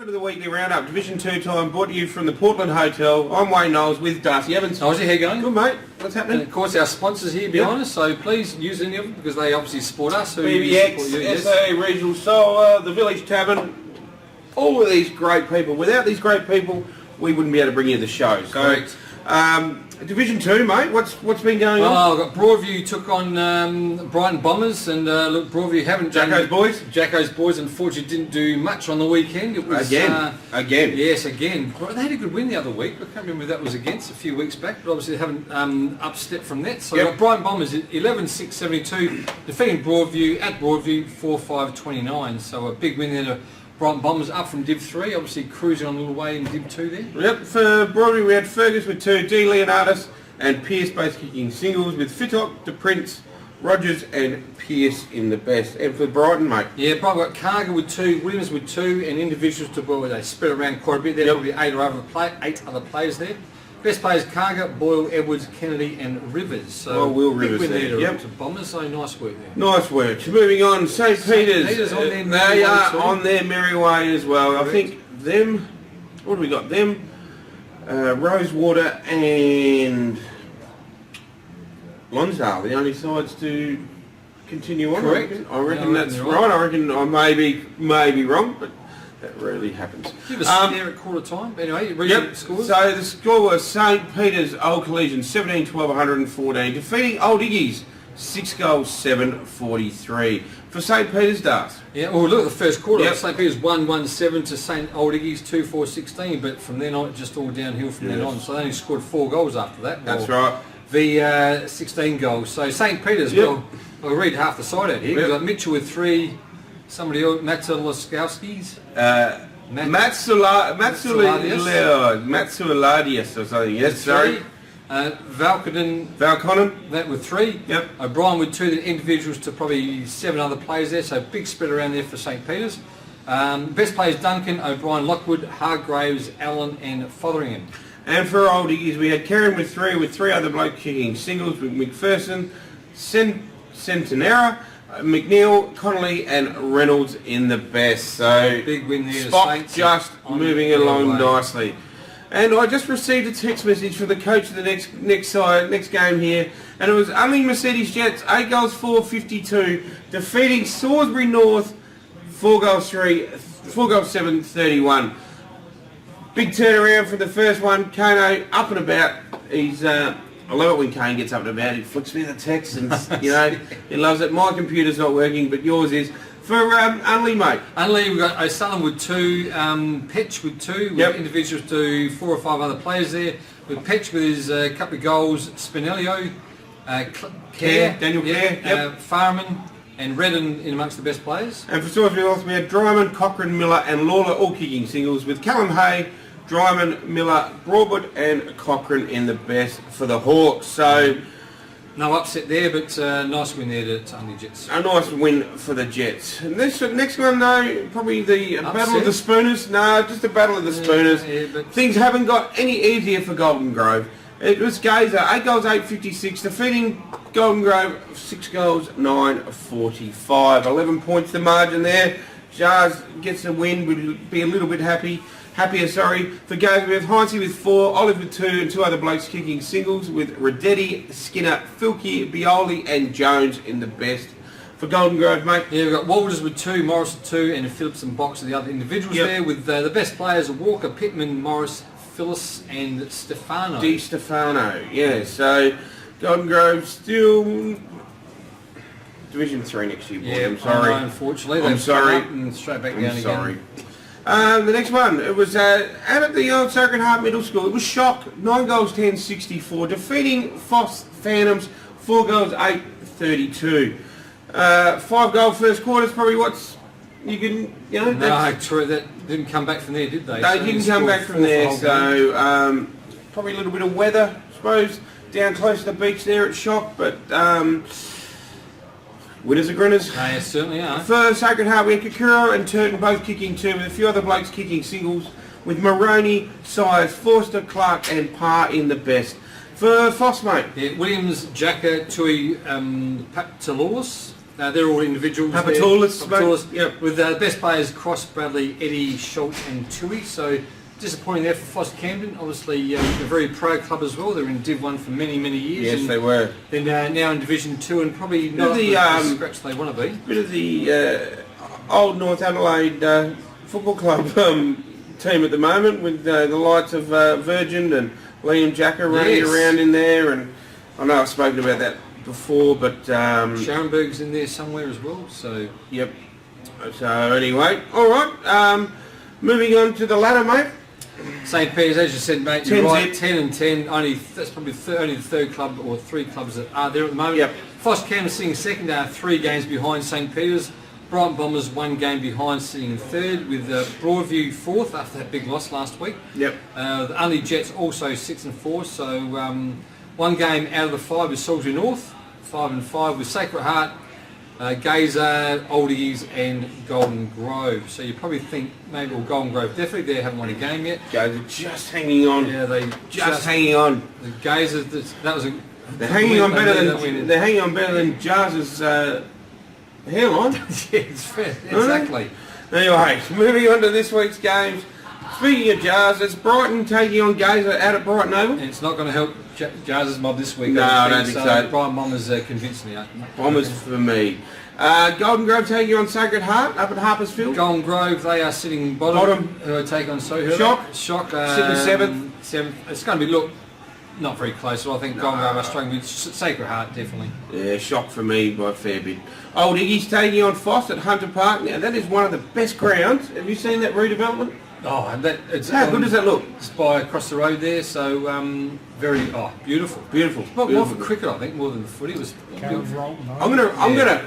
Welcome to the weekly roundup, Division 2 time, brought to you from the Portland Hotel. I'm Wayne Knowles with Darcy Evans. Knowlesy, how you going? Good, mate. What's happening? And of course, our sponsors here behind us, so please use any of them because they obviously support us. So BBX, SA, Regional Solar, the Village Tavern, all of these great people. Without these great people, we wouldn't be able to bring you the show. So, correct. Division 2, mate, what's been going on? I've got Broadview took on Brighton Bombers, and look, Broadview haven't done... Jacko's boys, unfortunately, didn't do much on the weekend. It was, again. Yes, again. They had a good win the other week. I can't remember who that was against a few weeks back, but obviously they haven't upstepped from that. So we've got Brighton Bombers 11-6-72, defeating Broadview at Broadview 4-5-29. So a big win there to Brighton Bombers, up from Div 3, obviously cruising on a little way in Div 2 there. Yep, for Broadview we had Fergus with 2, D. Leonardis and Pearce both kicking singles, with Fittock, De Prince, Rogers and Pearce in the best. And for Brighton, mate? Yeah, Brighton got Carger with 2, Williams with 2, and individuals to Boyle. They spread around quite a bit. There's probably 8 other players there. Best players: Carger, Boyle, Edwards, Kennedy and Rivers. So Will Rivers big win there to Bombers, so nice work there. Nice work. Moving on, St. Peter's. On their they are on their merry way as well. Correct. I think them, what do we got? Them, Rosewater and Lonsdale, the only sides to continue on. Correct. I reckon that's right. I reckon I may be wrong, but that rarely happens. Give us there at quarter time. Anyway, recent scores. So the score was St. Peter's Old Collegian 17-12-114, defeating Old Iggy's 6-7-43. For St. Peter's, Darts. Yeah, well, look at the first quarter. St. Peter's 1-1-7 to St. Old Iggy's 2-4-16, but from then on, just all downhill from then on. So they only scored 4 goals after that. That's right. The 16 goals. So St. Peter's, well, I'll read half the side out here. We've got Mitchell with 3. Somebody else, Matsulaskowski's. Matsuladius or something. Yes, sorry. Valconen. That with 3. Yep. O'Brien with 2. The individuals to probably 7 other players there. So big spread around there for St. Peter's. Best players: Duncan, O'Brien, Lockwood, Hargraves, Allen, and Fotheringham. And for Old Iggy's, we had Karen with 3, with 3 other blokes kicking singles, with McPherson, Centenera, McNeil, Connolly and Reynolds in the best. So big win there. Spot just moving along nicely. And I just received a text message from the coach of the next game here, and it was Unley Mercedes Jets 8-4-52, defeating Salisbury North 4-7-31. Big turnaround for the first one. Kano up and about. He's I love it when Kane gets up and about. He flicks me the text and, you know, he loves it. My computer's not working, but yours is. For Unley, mate. Unley, we've got O'Sullivan with 2, Petch with 2, with individuals to 4 or 5 other players there. With Petch with his couple of goals, Spinellio, Daniel Kerr, Farman and Redden in amongst the best players. And for Salisbury North, we had Dryman, Cochran, Miller and Lawler all kicking singles, with Callum Hay, Dryman, Miller, Broadwood and Cochran in the best for the Hawks. So no upset there, but nice win there to Unley Jets. A nice win for the Jets. And this next one, though, probably the Battle of the Spooners. No, just the Battle of the Spooners. But things haven't got any easier for Golden Grove. It was Gaza, 8 goals, 8-56, defeating Golden Grove 6 goals, 9-45. 11 points the margin there. Jars gets a win, would be a little bit happier, for Gaza. We have Heinze with 4, Olive with 2, and 2 other blokes kicking singles, with Radetti, Skinner, Filkey, Bioli and Jones in the best. For Golden Grove, mate. Yeah, we've got Walters with 2, Morris with 2, and Phillips and Box are the other individuals there, with the best players: Walker, Pittman, Morris, Phyllis and Stefano. Di Stefano, yeah. So Golden Grove still Division 3 next year, boy. Yeah, I'm sorry. Unfortunately, I'm sorry. And straight back down sorry. Again. The next one, it was out at the old Sacred Heart Middle School. It was Shock, 9 goals, 10-64, defeating PHOS Phantoms 4 goals, 8-32. 5-goal first quarter is probably what's you can, you know. No, true. That didn't come back from there, did they? They didn't come back from there, so probably a little bit of weather, I suppose, down close to the beach there at Shock, but winners are grinners. They certainly are. For Sacred Heart, we had Kakura and Turton both kicking 2, with a few other blokes kicking singles, with Maroney, Sires, Forster, Clark and Parr in the best. For PHOS, mate. Yeah, Williams, Jacka, Tui, Pataloris, They're all individuals. Papatoulis, yep. With the best players Cross, Bradley, Eddie, Schultz and Tui. So disappointing there for PHOS Camden. Obviously, a very pro club as well. They were in Div 1 for many, many years. Yes, they were. They're now in Division 2 and probably not the scratch they want to be. Bit of the old North Adelaide Football Club team at the moment, with the likes of Virgin and Liam Jacker running around in there. And I know I've spoken about that before, but Scharenberg's in there somewhere as well. So yep. So anyway, all right. Moving on to the ladder, mate. St. Peter's, as you said, mate, you're right, 10 and 10. That's probably only the third club or three clubs that are there at the moment. Yep. PHOS Camden sitting second, 3 games behind St. Peter's. Brighton Bombers 1 game behind, sitting in third, with Broadview fourth after that big loss last week. Yep. The Unley Jets also 6 and 4. So 1 game out of the 5 with Salisbury North, 5 and 5 with Sacred Heart, Gaza, Oldies and Golden Grove. So you probably think maybe, well, Golden Grove definitely, they haven't won a game yet. Gaza just hanging on. Yeah, they just hanging on. The Gaza, that was a... They're hanging on better than Jazz's hairline. Yeah, it's fair, exactly. Anyway, moving on to this week's games. Speaking of Jazz, it's Brighton taking on Gaza out at Brighton Oval. And it's not going to help Jazz's mob this week. No, I don't think so. Brighton Bombers convincingly. Bombers for me. Golden Grove taking on Sacred Heart up at Harpersfield. Golden Grove, they are sitting bottom. Who are taking on Shock. Sitting seventh. It's going to be, not very close. So I think Golden Grove are struggling with Sacred Heart, definitely. Yeah, Shock for me by a fair bit. Old Iggy's taking on PHOS at Hunter Park. Now that is one of the best grounds. Have you seen that redevelopment? Oh, and how good does that look? It's by across the road there, so very beautiful. Beautiful. More for cricket, I think, more than footy. It was beautiful. I'm gonna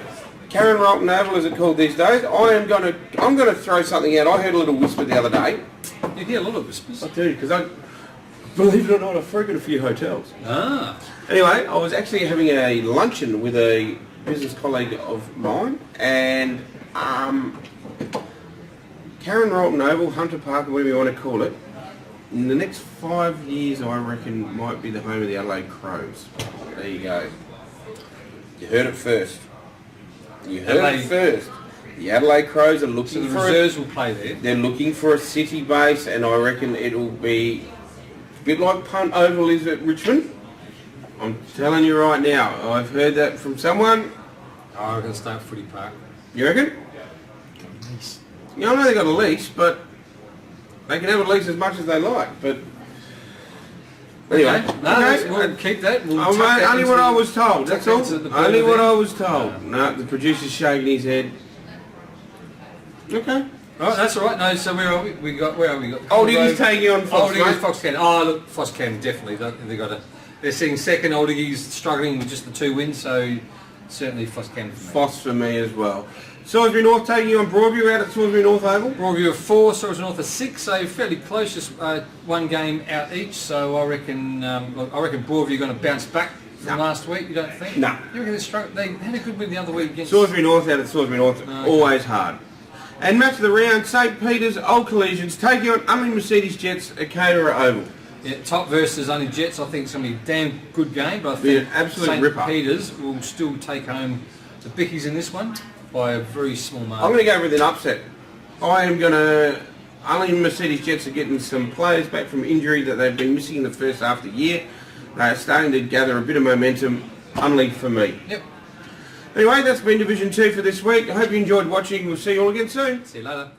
Karen Rolton Oval, is it called these days? I'm gonna throw something out. I heard a little whisper the other day. You hear a lot of whispers. I do, because I believe it or not, I frequent a few hotels. Ah. Anyway, I was actually having a luncheon with a business colleague of mine, and Karen Rolton Oval, Hunter Park, whatever you want to call it, in the next 5 years, I reckon, might be the home of the Adelaide Crows. There you go. You heard it first. You heard it first. The Adelaide Crows are looking for... So the reserves will play there? They're looking for a city base, and I reckon it'll be a bit like Punt Oval is at Richmond. I'm telling you right now, I've heard that from someone. Oh, I'm going to stay at Footy Park. You reckon? Yeah, I know they got a lease, but they can have a lease as much as they like. But anyway, we'll keep that. We'll only what I was told. That's all. Only what I was told. No, the producer's shaking his head. Okay. Oh, that's all right. No, so where are we? Where are we? Old Iggy's taking on PHOS. Old Iggy's PHOS Camden. Oh, look, PHOS Camden definitely. They're seeing second. Old Iggy's struggling with just the 2 wins, so certainly PHOS Camden. PHOS for me as well. Salisbury North taking on Broadview out at Salisbury North Oval. Broadview of 4, Salisbury North of 6, so fairly close, just 1 game out each. So I reckon Broadview are going to bounce back from last week. You don't think? No. You reckon they had a good win the other week against Salisbury North out at Salisbury North, always hard. And match of the round, St. Peter's Old Collisions taking on Unley Mercedes Jets at CATERER Oval. Yeah, top versus Unley Jets. I think it's going to be a damn good game, but I think St. Peter's will still take home the bickies in this one by a very small margin. I'm going to go with an upset. Unley Mercedes Jets are getting some players back from injury that they've been missing in the first half of the year. They're starting to gather a bit of momentum. Unley for me. Yep. Anyway, that's been Division 2 for this week. I hope you enjoyed watching. We'll see you all again soon. See you later.